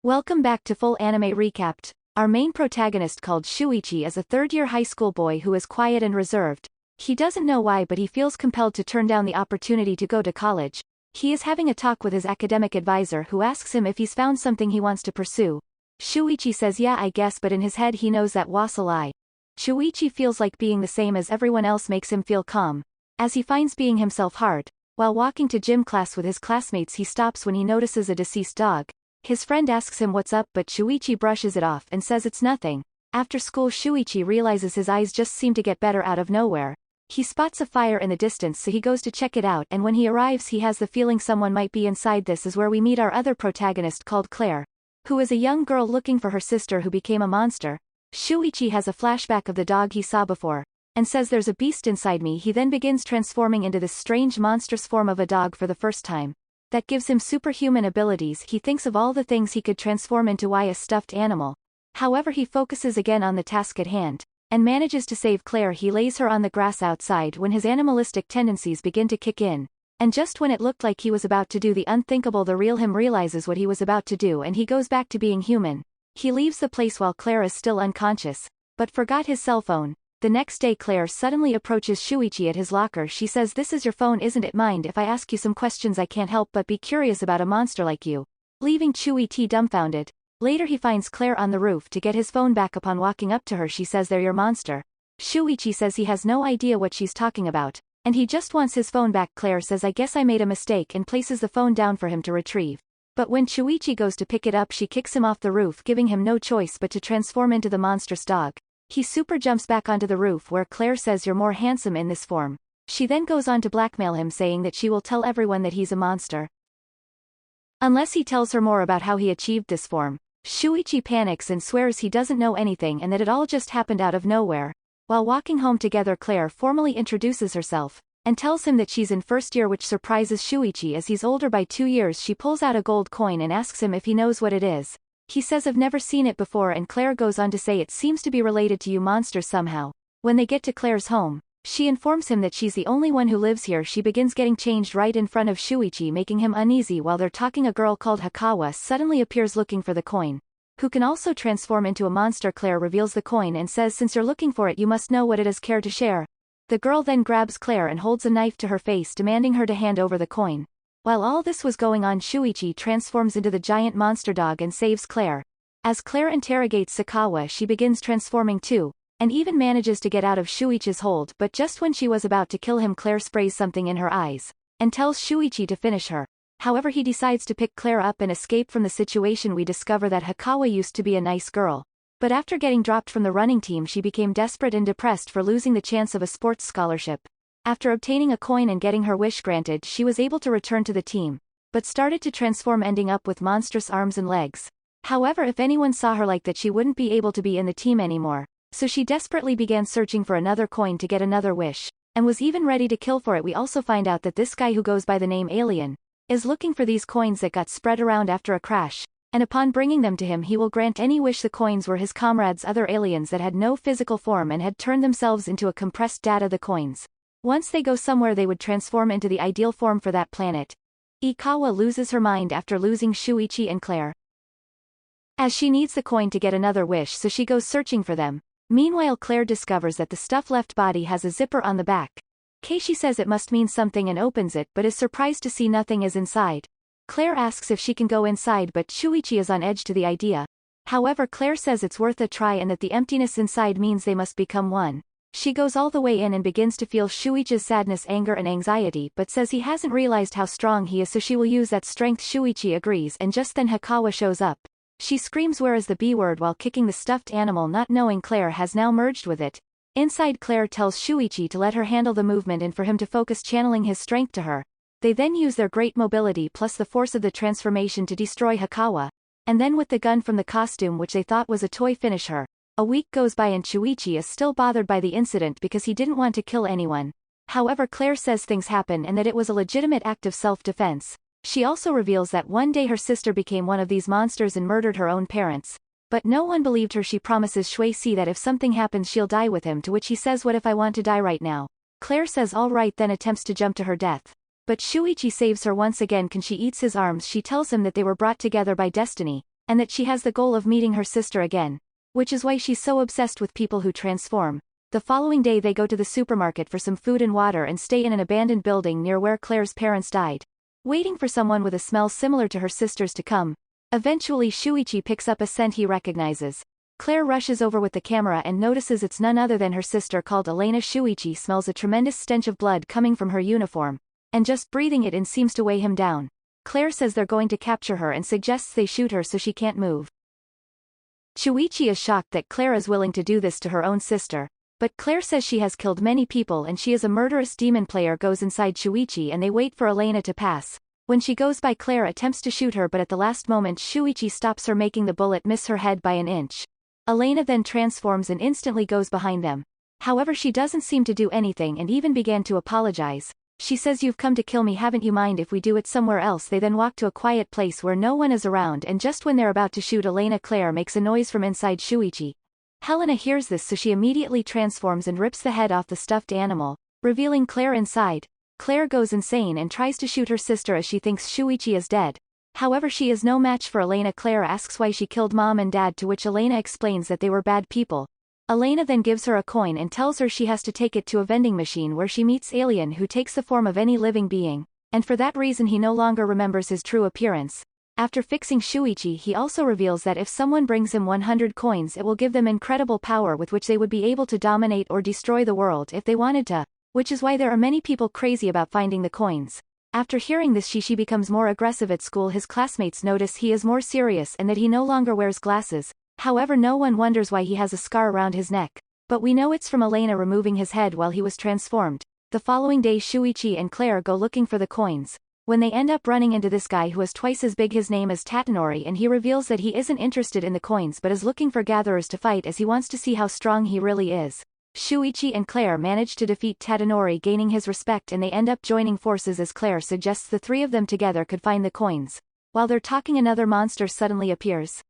Welcome back to Full Anime Recapped. Our main protagonist called Shuichi is a third-year high school boy who is quiet and reserved. He doesn't know why but he feels compelled to turn down the opportunity to go to college. He is having a talk with his academic advisor who asks him if he's found something he wants to pursue. Shuichi says yeah I guess but in his head he knows that was a lie. Shuichi feels like being the same as everyone else makes him feel calm. As he finds being himself hard, while walking to gym class with his classmates he stops when he notices a deceased dog. His friend asks him what's up but Shuichi brushes it off and says it's nothing. After school Shuichi realizes his eyes just seem to get better out of nowhere. He spots a fire in the distance so he goes to check it out and when he arrives he has the feeling someone might be inside. This is where we meet our other protagonist called Claire, who is a young girl looking for her sister who became a monster. Shuichi has a flashback of the dog he saw before, and says there's a beast inside me. He then begins transforming into this strange monstrous form of a dog for the first time. That gives him superhuman abilities. He thinks of all the things he could transform into why a stuffed animal. However he focuses again on the task at hand, and manages to save Claire. He lays her on the grass outside when his animalistic tendencies begin to kick in, and just when it looked like he was about to do the unthinkable the real him realizes what he was about to do and he goes back to being human. He leaves the place while Claire is still unconscious, but forgot his cell phone. The next day Claire suddenly approaches Shuichi at his locker. She says this is your phone isn't it? Mind if I ask you some questions? I can't help but be curious about a monster like you. Leaving Shuichi dumbfounded. Later he finds Claire on the roof to get his phone back. Upon walking up to her she says they're your monster. Shuichi says he has no idea what she's talking about, and he just wants his phone back. Claire says I guess I made a mistake and places the phone down for him to retrieve. But when Shuichi goes to pick it up she kicks him off the roof giving him no choice but to transform into the monstrous dog. He super jumps back onto the roof where Claire says you're more handsome in this form. She then goes on to blackmail him saying that she will tell everyone that he's a monster unless he tells her more about how he achieved this form. Shuichi panics and swears he doesn't know anything and that it all just happened out of nowhere. While walking home together Claire formally introduces herself, and tells him that she's in first year which surprises Shuichi as he's older by 2 years. She pulls out a gold coin and asks him if he knows what it is. He says I've never seen it before and Claire goes on to say it seems to be related to you monsters somehow. When they get to Claire's home, she informs him that she's the only one who lives here. She begins getting changed right in front of Shuichi making him uneasy. While they're talking a girl called Hikawa suddenly appears looking for the coin, who can also transform into a monster. Claire reveals the coin and says since you're looking for it you must know what it is. Care to share? The girl then grabs Claire and holds a knife to her face demanding her to hand over the coin. While all this was going on Shuichi transforms into the giant monster dog and saves Claire. As Claire interrogates Sakawa she begins transforming too, and even manages to get out of Shuichi's hold. But just when she was about to kill him Claire sprays something in her eyes, and tells Shuichi to finish her. However he decides to pick Claire up and escape from the situation. We discover that Hikawa used to be a nice girl, but after getting dropped from the running team she became desperate and depressed for losing the chance of a sports scholarship. After obtaining a coin and getting her wish granted she was able to return to the team, but started to transform ending up with monstrous arms and legs. However if anyone saw her like that she wouldn't be able to be in the team anymore, so she desperately began searching for another coin to get another wish, and was even ready to kill for it. We also find out that this guy who goes by the name Alien, is looking for these coins that got spread around after a crash, and upon bringing them to him he will grant any wish. The coins were his comrades' other aliens that had no physical form and had turned themselves into a compressed data. The coins, once they go somewhere they would transform into the ideal form for that planet. Ikawa loses her mind after losing Shuichi and Claire, as she needs the coin to get another wish so she goes searching for them. Meanwhile Claire discovers that the stuff left body has a zipper on the back. Keishi says it must mean something and opens it but is surprised to see nothing is inside. Claire asks if she can go inside but Shuichi is on edge to the idea. However Claire says it's worth a try and that the emptiness inside means they must become one. She goes all the way in and begins to feel Shuichi's sadness, anger and anxiety but says he hasn't realized how strong he is so she will use that strength. Shuichi agrees and just then Hikawa shows up. She screams where is the B word while kicking the stuffed animal not knowing Claire has now merged with it. Inside Claire tells Shuichi to let her handle the movement and for him to focus channeling his strength to her. They then use their great mobility plus the force of the transformation to destroy Hikawa, and then with the gun from the costume which they thought was a toy finish her. A week goes by and Shuichi is still bothered by the incident because he didn't want to kill anyone. However Claire says things happen and that it was a legitimate act of self-defense. She also reveals that one day her sister became one of these monsters and murdered her own parents. But no one believed her. She promises Shuichi that if something happens she'll die with him, to which he says what if I want to die right now? Claire says all right then attempts to jump to her death. But Shuichi saves her once again. Can she eats his arms? She tells him that they were brought together by destiny, and that she has the goal of meeting her sister again, which is why she's so obsessed with people who transform. The following day they go to the supermarket for some food and water and stay in an abandoned building near where Claire's parents died, waiting for someone with a smell similar to her sister's to come. Eventually Shuichi picks up a scent he recognizes. Claire rushes over with the camera and notices it's none other than her sister called Elena. Shuichi smells a tremendous stench of blood coming from her uniform, and just breathing it in seems to weigh him down. Claire says they're going to capture her and suggests they shoot her so she can't move. Shuichi is shocked that Claire is willing to do this to her own sister, but Claire says she has killed many people and she is a murderous demon. Player goes inside Shuichi and they wait for Elena to pass. When she goes by, Claire attempts to shoot her, but at the last moment Shuichi stops her, making the bullet miss her head by an inch. Elena then transforms and instantly goes behind them. However, she doesn't seem to do anything and even began to apologize. She says, "You've come to kill me, haven't you? Mind if we do it somewhere else?" They then walk to a quiet place where no one is around, and just when they're about to shoot Elena, Claire makes a noise from inside Shuichi. Helena hears this, so she immediately transforms and rips the head off the stuffed animal, revealing Claire inside. Claire goes insane and tries to shoot her sister as she thinks Shuichi is dead. However, she is no match for Elena. Claire asks why she killed mom and dad, to which Elena explains that they were bad people. Elena then gives her a coin and tells her she has to take it to a vending machine where she meets Alien, who takes the form of any living being, and for that reason he no longer remembers his true appearance. After fixing Shuichi, he also reveals that if someone brings him 100 coins, it will give them incredible power with which they would be able to dominate or destroy the world if they wanted to, which is why there are many people crazy about finding the coins. After hearing this, she becomes more aggressive at school. His classmates notice he is more serious and that he no longer wears glasses. However, no one wonders why he has a scar around his neck, but we know it's from Elena removing his head while he was transformed. The following day Shuichi and Claire go looking for the coins, when they end up running into this guy who is twice as big. His name is Tatanori, and he reveals that he isn't interested in the coins but is looking for gatherers to fight as he wants to see how strong he really is. Shuichi and Claire manage to defeat Tatanori, gaining his respect, and they end up joining forces as Claire suggests the three of them together could find the coins. While they're talking, another monster suddenly appears.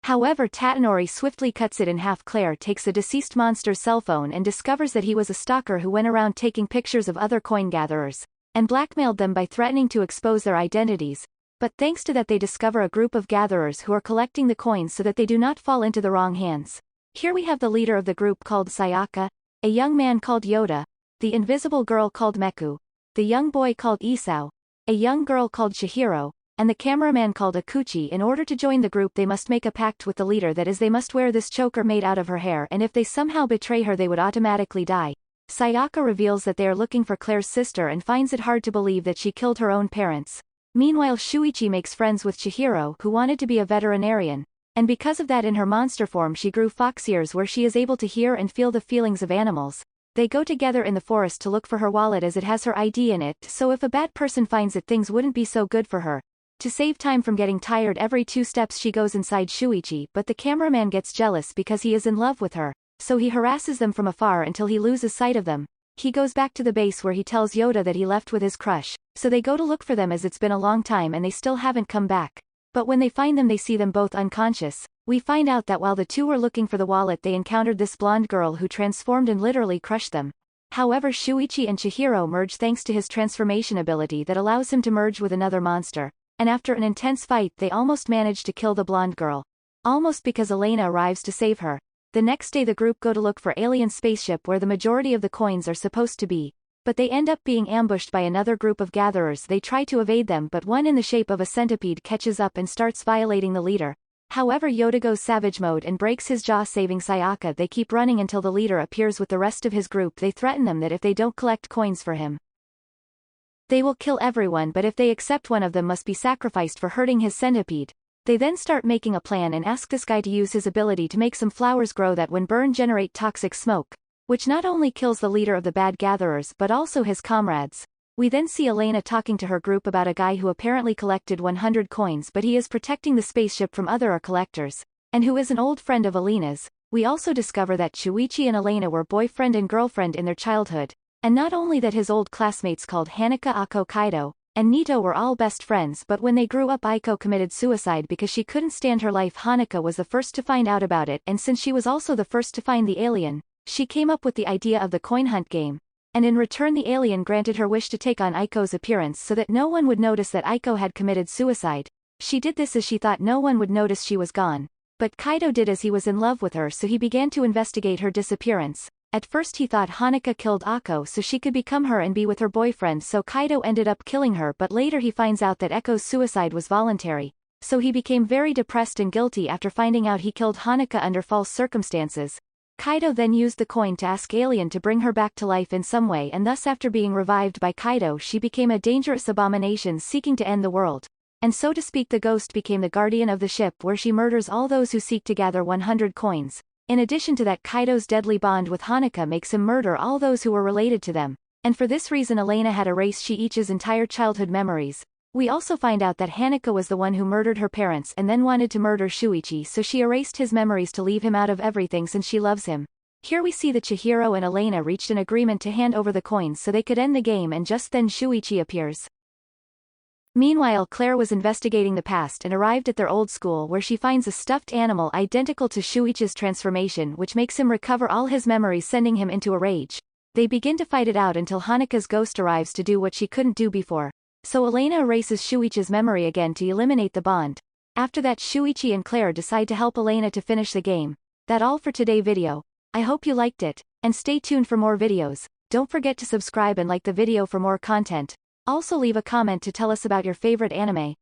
However, Tatanori swiftly cuts it in half. Claire takes the deceased monster's cell phone and discovers that he was a stalker who went around taking pictures of other coin gatherers, and blackmailed them by threatening to expose their identities. But thanks to that, they discover a group of gatherers who are collecting the coins so that they do not fall into the wrong hands. Here we have the leader of the group called Sayaka, a young man called Yoda, the invisible girl called Meku, the young boy called Isao, a young girl called Chihiro, and the cameraman called Akuchi. In order to join the group, they must make a pact with the leader, that is, they must wear this choker made out of her hair, and if they somehow betray her they would automatically die. Sayaka reveals that they are looking for Claire's sister and finds it hard to believe that she killed her own parents. Meanwhile, Shuichi makes friends with Chihiro, who wanted to be a veterinarian, and because of that in her monster form she grew fox ears where she is able to hear and feel the feelings of animals. They go together in the forest to look for her wallet as it has her ID in it, so if a bad person finds it things wouldn't be so good for her. To save time from getting tired every 2 steps she goes inside Shuichi, but the cameraman gets jealous because he is in love with her, so he harasses them from afar until he loses sight of them. He goes back to the base where he tells Yoda that he left with his crush, so they go to look for them as it's been a long time and they still haven't come back. But when they find them they see them both unconscious. We find out that while the two were looking for the wallet they encountered this blonde girl who transformed and literally crushed them. However, Shuichi and Chihiro merge thanks to his transformation ability that allows him to merge with another monster, and after an intense fight they almost manage to kill the blonde girl. Almost, because Elena arrives to save her. The next day the group go to look for alien spaceship where the majority of the coins are supposed to be. But they end up being ambushed by another group of gatherers. They try to evade them, but one in the shape of a centipede catches up and starts violating the leader. However, Yoda goes savage mode and breaks his jaw, saving Sayaka. They keep running until the leader appears with the rest of his group. They threaten them that if they don't collect coins for him, they will kill everyone, but if they accept, one of them must be sacrificed for hurting his centipede. They then start making a plan and ask this guy to use his ability to make some flowers grow that when burned generate toxic smoke, which not only kills the leader of the bad gatherers but also his comrades. We then see Elena talking to her group about a guy who apparently collected 100 coins, but he is protecting the spaceship from other collectors, and who is an old friend of Elena's. We also discover that Shuichi and Elena were boyfriend and girlfriend in their childhood, and not only that his old classmates called Hanuka, Ako, Kaido, and Nito were all best friends, but when they grew up Aiko committed suicide because she couldn't stand her life. Hanuka was the first to find out about it, and since she was also the first to find the alien, she came up with the idea of the coin hunt game, and in return the alien granted her wish to take on Aiko's appearance so that no one would notice that Aiko had committed suicide. She did this as she thought no one would notice she was gone. But Kaido did as he was in love with her, so he began to investigate her disappearance. At first he thought Hanuka killed Akko so she could become her and be with her boyfriend, so Kaido ended up killing her, but later he finds out that Ekko's suicide was voluntary. So he became very depressed and guilty after finding out he killed Hanuka under false circumstances. Kaido then used the coin to ask Alien to bring her back to life in some way, and thus after being revived by Kaido she became a dangerous abomination seeking to end the world. And so to speak, the ghost became the guardian of the ship where she murders all those who seek to gather 100 coins. In addition to that, Kaido's deadly bond with Hanuka makes him murder all those who were related to them. And for this reason Elena had erased Shuichi's entire childhood memories. We also find out that Hanuka was the one who murdered her parents and then wanted to murder Shuichi, so she erased his memories to leave him out of everything since she loves him. Here we see that Chihiro and Elena reached an agreement to hand over the coins so they could end the game, and just then Shuichi appears. Meanwhile, Claire was investigating the past and arrived at their old school where she finds a stuffed animal identical to Shuichi's transformation, which makes him recover all his memories, sending him into a rage. They begin to fight it out until Hanuka's ghost arrives to do what she couldn't do before. So Elena erases Shuichi's memory again to eliminate the bond. After that, Shuichi and Claire decide to help Elena to finish the game. That's all for today's video. I hope you liked it, and stay tuned for more videos. Don't forget to subscribe and like the video for more content. Also leave a comment to tell us about your favorite anime.